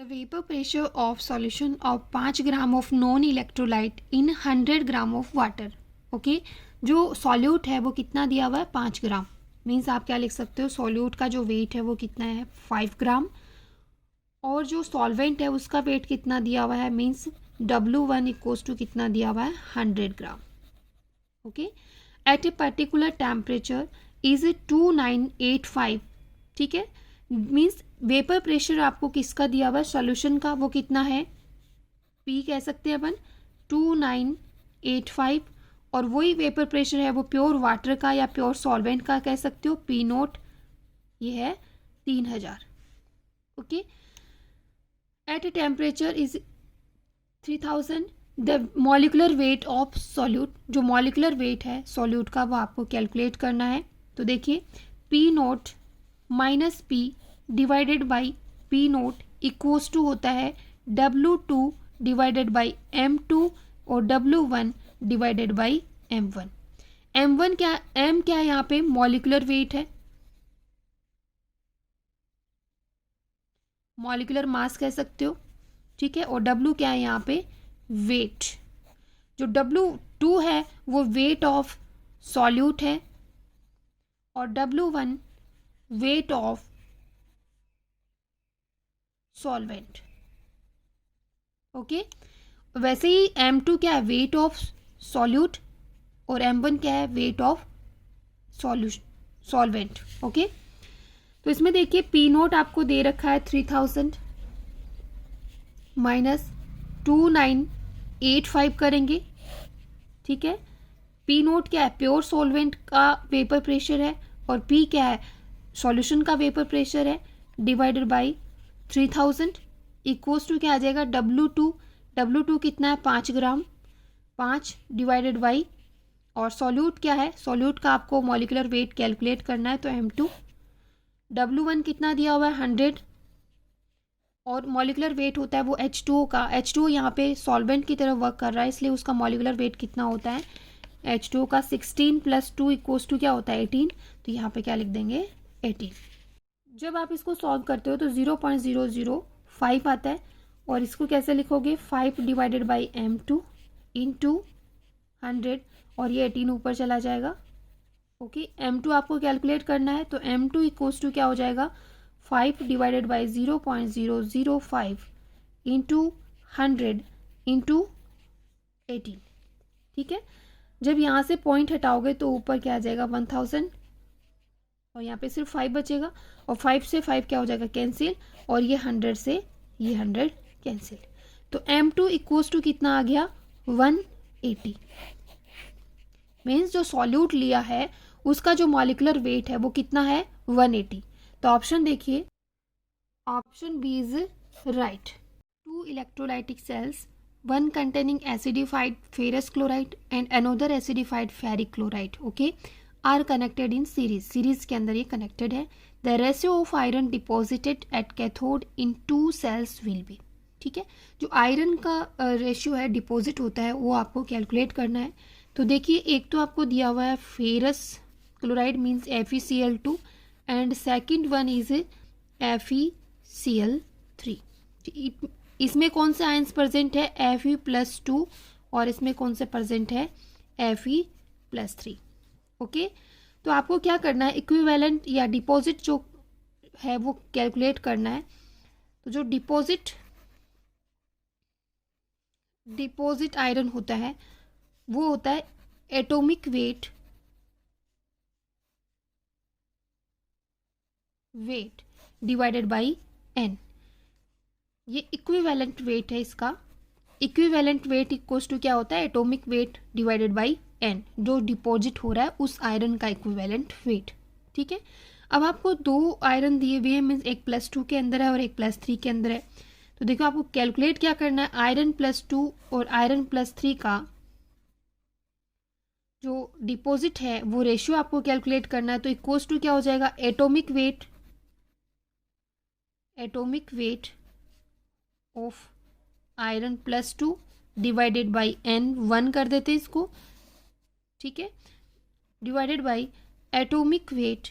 vapor pressure of solution of 5 gram of non electrolyte in 100 gram of water. Okay, जो solute है वो कितना दिया हुआ है 5 ग्राम। मीन्स आप क्या लिख सकते हो, सॉल्यूट का जो वेट है वो कितना है 5 ग्राम, और जो सॉल्वेंट है उसका वेट कितना दिया हुआ है, मीन्स W1 इक्वल्स टू कितना दिया हुआ है 100 gram. Okay, at a particular temperature is 2985। ठीक है, मीन्स वेपर प्रेशर आपको किसका दिया हुआ है, सॉल्यूशन का, वो कितना है P कह सकते हैं अपन 2985, और वही वेपर प्रेशर है वो प्योर वाटर का या प्योर सॉल्वेंट का कह सकते हो P नोट, ये है 3000। Okay, at a temperature is 3000 the molecular weight of solute, जो मॉलिकुलर वेट है सॉल्यूट का वो आपको कैलकुलेट करना है। तो देखिए P note minus P divided by P note equals to होता है W2 डिवाइडेड बाई M2 और W1 divided by M1। M1 क्या, M क्या है यहाँ पे मॉलिकुलर वेट है, मॉलिकुलर मास कह सकते हो। ठीक है, और W क्या है यहाँ पे वेट। जो W2 है वो वेट ऑफ सॉल्यूट है, और W1 weight of solvent. Okay, वैसे ही M2 क्या है वेट ऑफ सॉल्यूट, और M1 क्या है वेट ऑफ सॉल्वेंट। ओके, तो इसमें देखिए P नोट आपको दे रखा है 3000 माइनस 2985 करेंगे। ठीक है, P नोट क्या है प्योर सॉल्वेंट का वेपर प्रेशर है, और P क्या है सॉल्यूशन का वेपर प्रेशर है, डिवाइडेड बाई 3000 इक्वल्स टू क्या आ जाएगा W2 कितना है 5 ग्राम, 5 डिवाइडेड बाई, और सॉल्यूट क्या है, सॉल्यूट का आपको मॉलिकुलर वेट कैलकुलेट करना है तो M2, W1 कितना दिया हुआ है 100, और मॉलिकुलर वेट होता है वो H2O का, H2O यहाँ पे सॉल्वेंट की तरफ वर्क कर रहा है इसलिए उसका मॉलिकुलर वेट कितना होता है H2O का 16 + 2 इक्वल्स टू क्या होता है 18, तो यहाँ पे क्या लिख देंगे 18। जब आप इसको सॉल्व करते हो तो 0.005 आता है, और इसको कैसे लिखोगे 5 डिवाइडेड बाई M2 इंटू 100, और ये 18 ऊपर चला जाएगा। ओके, M2 आपको कैलकुलेट करना है तो M2 इक्वल्स टू क्या हो जाएगा 5 डिवाइडेड बाई 0.005 इंटू 100 इंटू 18। ठीक है, जब यहाँ से पॉइंट हटाओगे तो ऊपर क्या आ जाएगा 1000, और यहाँ पे सिर्फ 5 बचेगा, और 5 से 5 क्या हो जाएगा कैंसिल, और ये 100 से ये 100 कैंसिल, तो M2 इक्वल्स टू कितना आ गया 180। मीन्स जो सॉल्यूट लिया है उसका जो मॉलिकुलर वेट है वो कितना है 180। तो ऑप्शन देखिए, option B is right. 2 electrolytic cells, one containing acidified ferrous chloride and another acidified ferric chloride, okay, are connected in series के अंदर ये connected है। the ratio of iron deposited at cathode in 2 cells will be, ठीक है, जो iron का ratio है deposit होता है वो आपको कैलकुलेट करना है। तो देखिए एक तो आपको दिया हुआ है ferrous chloride means FeCl2, and second one is FeCl3। इसमें कौन से आयंस प्रेजेंट है Fe+2, और इसमें कौन से प्रेजेंट है Fe+3। ओके, तो आपको क्या करना है इक्विवेलेंट या डिपॉजिट जो है वो कैलकुलेट करना है। तो जो डिपॉजिट आयरन होता है वो होता है atomic weight divided by n। ये इक्विवेलेंट वेट है इसका, इक्विवेलेंट वेट इक्वल्स टू क्या होता है atomic weight divided by n, जो डिपॉजिट हो रहा है उस आयरन का इक्विवेलेंट वेट। ठीक है, अब आपको 2 आयरन दिए हुए हैं, मीन्स एक +2 के अंदर है और एक +3 के अंदर है। तो देखो आपको कैलकुलेट क्या करना है, आयरन +2 और आयरन +3 का जो डिपॉजिट है वो रेशियो आपको कैलकुलेट करना है। तो इक्वल्स टू क्या हो जाएगा atomic weight of iron +2 divided by n, 1 कर देते हैं इसको, ठीक है, divided by atomic weight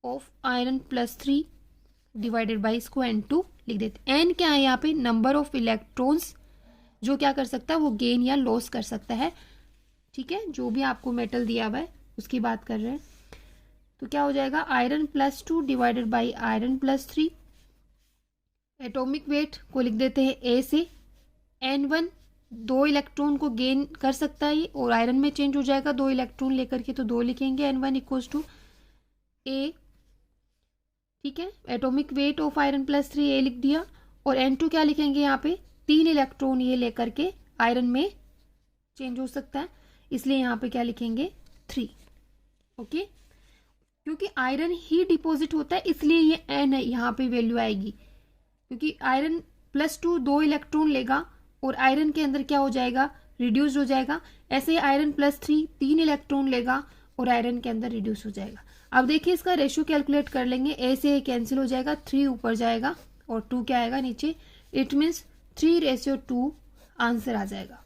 of iron +3 divided by इसको N2 लिख देते हैं। N क्या है यहाँ पे, नंबर ऑफ इलेक्ट्रॉन्स जो क्या कर सकता है, वो गेन या लॉस कर सकता है। ठीक है, जो भी आपको मेटल दिया हुआ है उसकी बात कर रहे हैं। तो क्या हो जाएगा, iron +2 divided by iron +3। Atomic weight को लिख देते हैं A से। N1 2 इलेक्ट्रॉन को गेन कर सकता है और आयरन में चेंज हो जाएगा 2 इलेक्ट्रॉन लेकर के, तो 2 लिखेंगे। N1 equals to A। ठीक है, atomic weight of iron +3 A लिख दिया। और N2 क्या लिखेंगे यहाँ पे, 3 इलेक्ट्रॉन ये लेकर के आयरन में चेंज हो सकता है, इसलिए यहाँ पे क्या लिखेंगे 3। ओके, क्योंकि आयरन ही डिपॉजिट होता है इसलिए ये N है, यहाँ पे वैल्यू आएगी, क्योंकि आयरन +2 2 इलेक्ट्रॉन लेगा और आयरन के अंदर क्या हो जाएगा, रिड्यूस हो जाएगा। ऐसे ही आयरन +3 3 इलेक्ट्रॉन लेगा और आयरन के अंदर रिड्यूस हो जाएगा। अब देखिए इसका रेशियो कैलकुलेट कर लेंगे। A से A कैंसिल हो जाएगा, 3 ऊपर जाएगा और 2 क्या आएगा नीचे। इट मीन्स 3:2 आंसर आ जाएगा।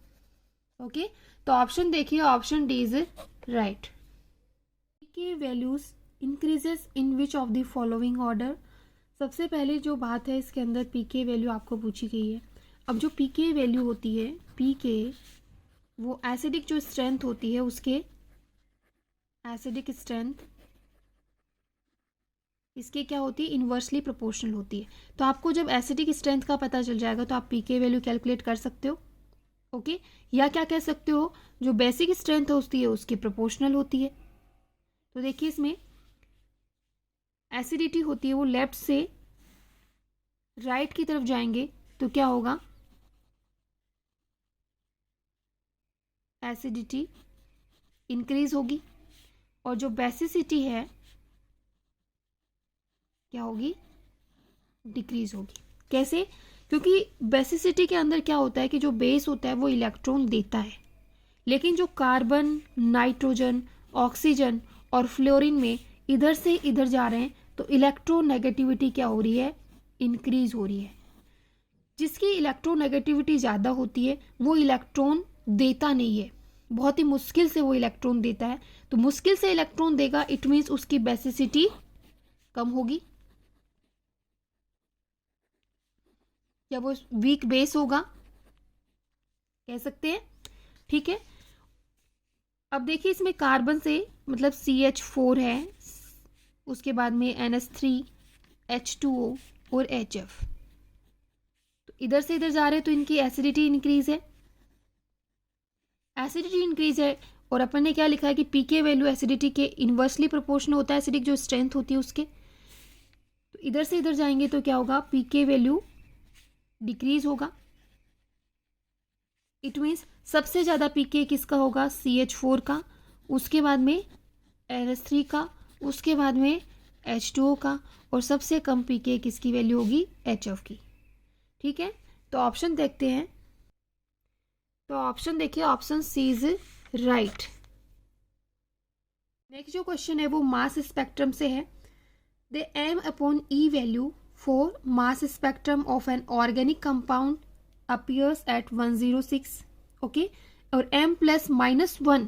ओके, तो ऑप्शन देखिए, ऑप्शन डी इज राइट। के values increases in which of the following order. सबसे पहले जो बात है इसके अंदर पीके वैल्यू आपको पूछी गई है। अब जो पीके वैल्यू होती है, पीके वो एसिडिक जो स्ट्रेंथ होती है, उसके एसिडिक स्ट्रेंथ इसके क्या होती है, इन्वर्सली प्रोपोर्शनल होती है। तो आपको जब एसिडिक स्ट्रेंथ का पता चल जाएगा तो आप पीके वैल्यू कैलकुलेट कर सकते हो। ओके, या क्या कह सकते हो, जो बेसिक स्ट्रेंथ होती है उसकी प्रोपोर्शनल होती है। तो देखिए इसमें एसिडिटी होती है वो लेफ्ट से राइट की तरफ जाएंगे तो क्या होगा, एसिडिटी इंक्रीज होगी। और जो बेसिसिटी है क्या होगी, डिक्रीज होगी। कैसे, क्योंकि बेसिसिटी के अंदर क्या होता है कि जो बेस होता है वो इलेक्ट्रॉन देता है, लेकिन जो कार्बन, नाइट्रोजन, ऑक्सीजन और फ्लोरीन में इधर से इधर जा रहे हैं तो इलेक्ट्रोनेगेटिविटी क्या हो रही है, इंक्रीज हो रही है। जिसकी इलेक्ट्रोनेगेटिविटी ज़्यादा होती है वो इलेक्ट्रॉन देता नहीं है, बहुत ही मुश्किल से वो इलेक्ट्रॉन देता है। तो मुश्किल से इलेक्ट्रॉन देगा, इट मीन्स उसकी बेसिसिटी कम होगी, या वो वीक बेस होगा, कह सकते हैं। ठीक है, अब देखिए इसमें कार्बन से मतलब CH4 है, उसके बाद में NH3, H2O और HF, तो इधर से इधर जा रहे हैं तो इनकी एसिडिटी इंक्रीज है। एसिडिटी इंक्रीज है और अपन ने क्या लिखा है कि पीके वैल्यू एसिडिटी के इन्वर्सली प्रोपोर्शनल होता है, एसिडिक जो स्ट्रेंथ होती है उसके। तो इधर से इधर जाएंगे तो क्या होगा, पीके वैल्यू डिक्रीज होगा। इट मीन्स सबसे ज़्यादा पीके किसका होगा, CH4 का, उसके बाद में NH3 का, उसके बाद में H2O का, और सबसे कम पीके किसकी वैल्यू होगी, HF की। ठीक है, तो ऑप्शन देखते हैं। तो ऑप्शन देखिए, option C is right. Next जो क्वेश्चन है वो मास स्पेक्ट्रम से है। The M upon E value for mass spectrum of an organic compound appears at 106। ओके, और m+-1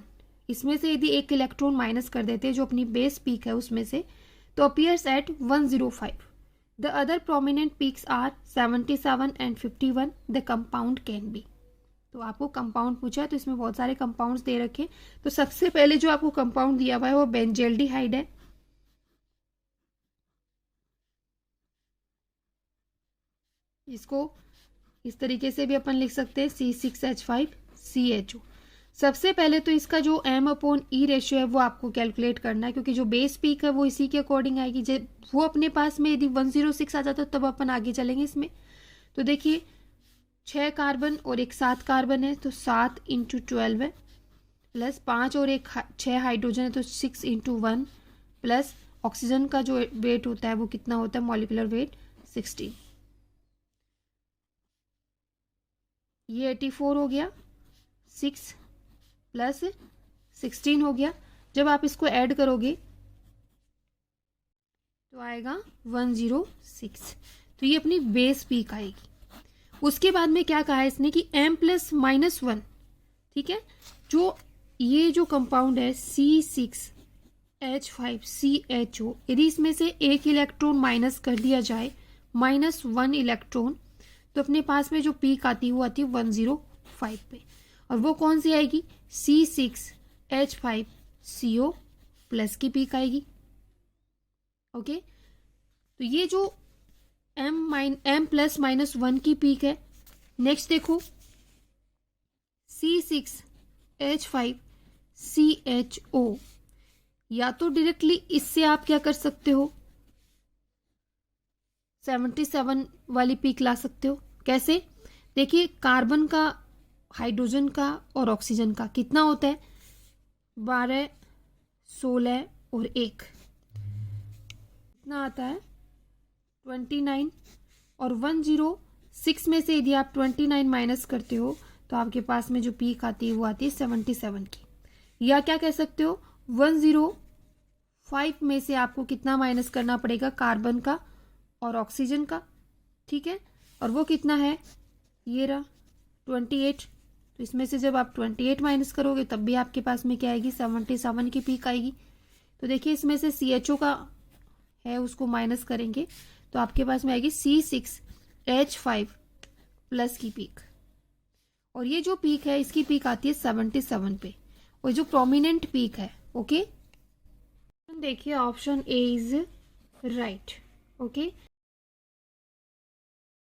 इसमें से यदि एक इलेक्ट्रॉन माइनस कर देते हैं जो अपनी बेस पीक है उसमें से, तो appears at 105। The other prominent peaks are 77 and 51। The compound can be. तो आपको कंपाउंड पूछा है तो इसमें बहुत सारे कंपाउंड्स दे रखे। तो सबसे पहले जो आपको कंपाउंड दिया हुआ है वो बेंजल्डिहाइड है। इसको इस तरीके से भी अपन लिख सकते हैं, C6H5CHO। सबसे पहले तो इसका जो m/e रेशियो है वो आपको कैलकुलेट करना है, क्योंकि जो बेस पीक है वो इसी के अकॉर्डिंग आएगी। जब वो अपने पास में यदि 106 आ जाता तब अपन आगे चलेंगे इसमें। तो देखिए 6 कार्बन और एक 7 कार्बन है तो 7 × 12 है, प्लस 5 और एक 6 हाइड्रोजन है तो 6 × 1, प्लस ऑक्सीजन का जो वेट होता है वो कितना होता है, मॉलिक्यूलर वेट 16। ये 84 हो गया, 6 + 16 हो गया। जब आप इसको ऐड करोगे तो आएगा 106। तो ये अपनी बेस पीक आएगी। उसके बाद में क्या कहा है इसने कि m+-1, ठीक है, जो ये जो कंपाउंड है C6H5CHO, यदि इसमें से एक इलेक्ट्रॉन माइनस कर दिया जाए -1 इलेक्ट्रॉन, तो अपने पास में जो पीक आती है वो आती है 105 पे, और वो कौन सी आएगी, C6H5CO प्लस की पीक आएगी। ओके, तो ये जो M प्लस -1 की पीक है। नेक्स्ट देखो C6H5CHO, या तो डायरेक्टली इससे आप क्या कर सकते हो, 77 वाली पीक ला सकते हो। कैसे, देखिए कार्बन का, हाइड्रोजन का और ऑक्सीजन का कितना होता है, 12, 16 और 1, कितना आता है 29, और 106 में से यदि आप 29 माइनस करते हो तो आपके पास में जो पीक आती है वो आती है 77 की। या क्या कह सकते हो, 105 में से आपको कितना माइनस करना पड़ेगा, कार्बन का और ऑक्सीजन का, ठीक है, और वो कितना है, ये रहा 28। तो इसमें से जब आप 28 माइनस करोगे तब भी आपके पास में क्या आएगी, 77 की पीक आएगी। तो देखिए इसमें से CHO का है उसको माइनस करेंगे तो आपके पास में आएगी C6H5 प्लस की पीक, और ये जो पीक है इसकी पीक आती है 77 पे, और जो प्रोमिनेंट पीक है। ओके, देखिए option A is right. Okay,